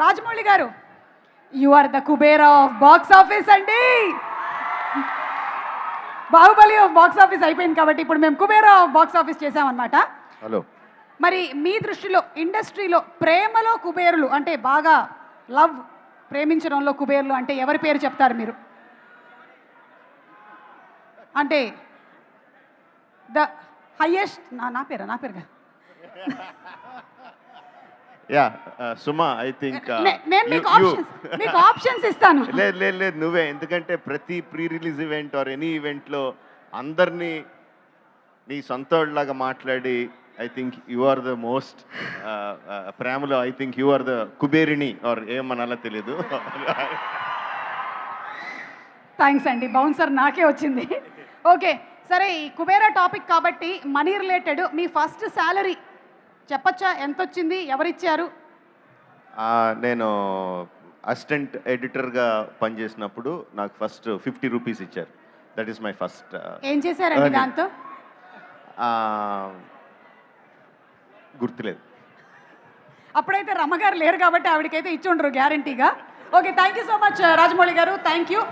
రాజమౌళి గారు, you are the Kubera of box office అండి. Baahubali of box office అయిపోయింది కాబట్టి ఇప్పుడు మేము కుబేరా ఆఫ్ బాక్స్ ఆఫీస్ చేసామన్నమాట. హలో. మరి మీ దృష్టిలో ఇండస్ట్రీలో ప్రేమలో కుబేరులు అంటే బాగా లవ్ ప్రేమించడంలో కుబేరులు అంటే ఎవరి పేరు చెప్తారు మీరు? అంటే ద హైయెస్ట్ నా పేరు కదా. యా సుమా, ఐ థింక్ నేను మీకు ఆప్షన్స్ ఇస్తాను. లేదు లేదు లేదు, నువ్వే. ఎందుకంటే ప్రతి pre release event or any ఈవెంట్లో అందరినీ నీ సొంతలాగా మాట్లాడి I think you are the most ప్రేమలో I think you are the కుబేరిణి ఆర్ ఏమనాలో తెలీదు. థ్యాంక్స్ అండి, బౌన్సర్ నాకే వచ్చింది. ఓకే సరే, ఈ కుబేరా టాపిక్ కాబట్టి మనీ రిలేటెడ్ మీ ఫస్ట్ శాలరీ చెప్పచ్చా? ఎంత వచ్చింది, ఎవరిచ్చారు? నేను అసిస్టెంట్ ఎడిటర్గా పనిచేసినప్పుడు నాకు ఫస్ట్ 50 రూపీస్ ఇచ్చారు. That is my first. ఏం చేశారండి దాంతో? గుర్తులేదు. అప్పుడైతే రమ్మగారు లేరు కాబట్టి ఆవిడకైతే ఇచ్చి ఉండరు గ్యారంటీగా. Okay, thank you so much Rajamouli గారు, థ్యాంక్ యూ.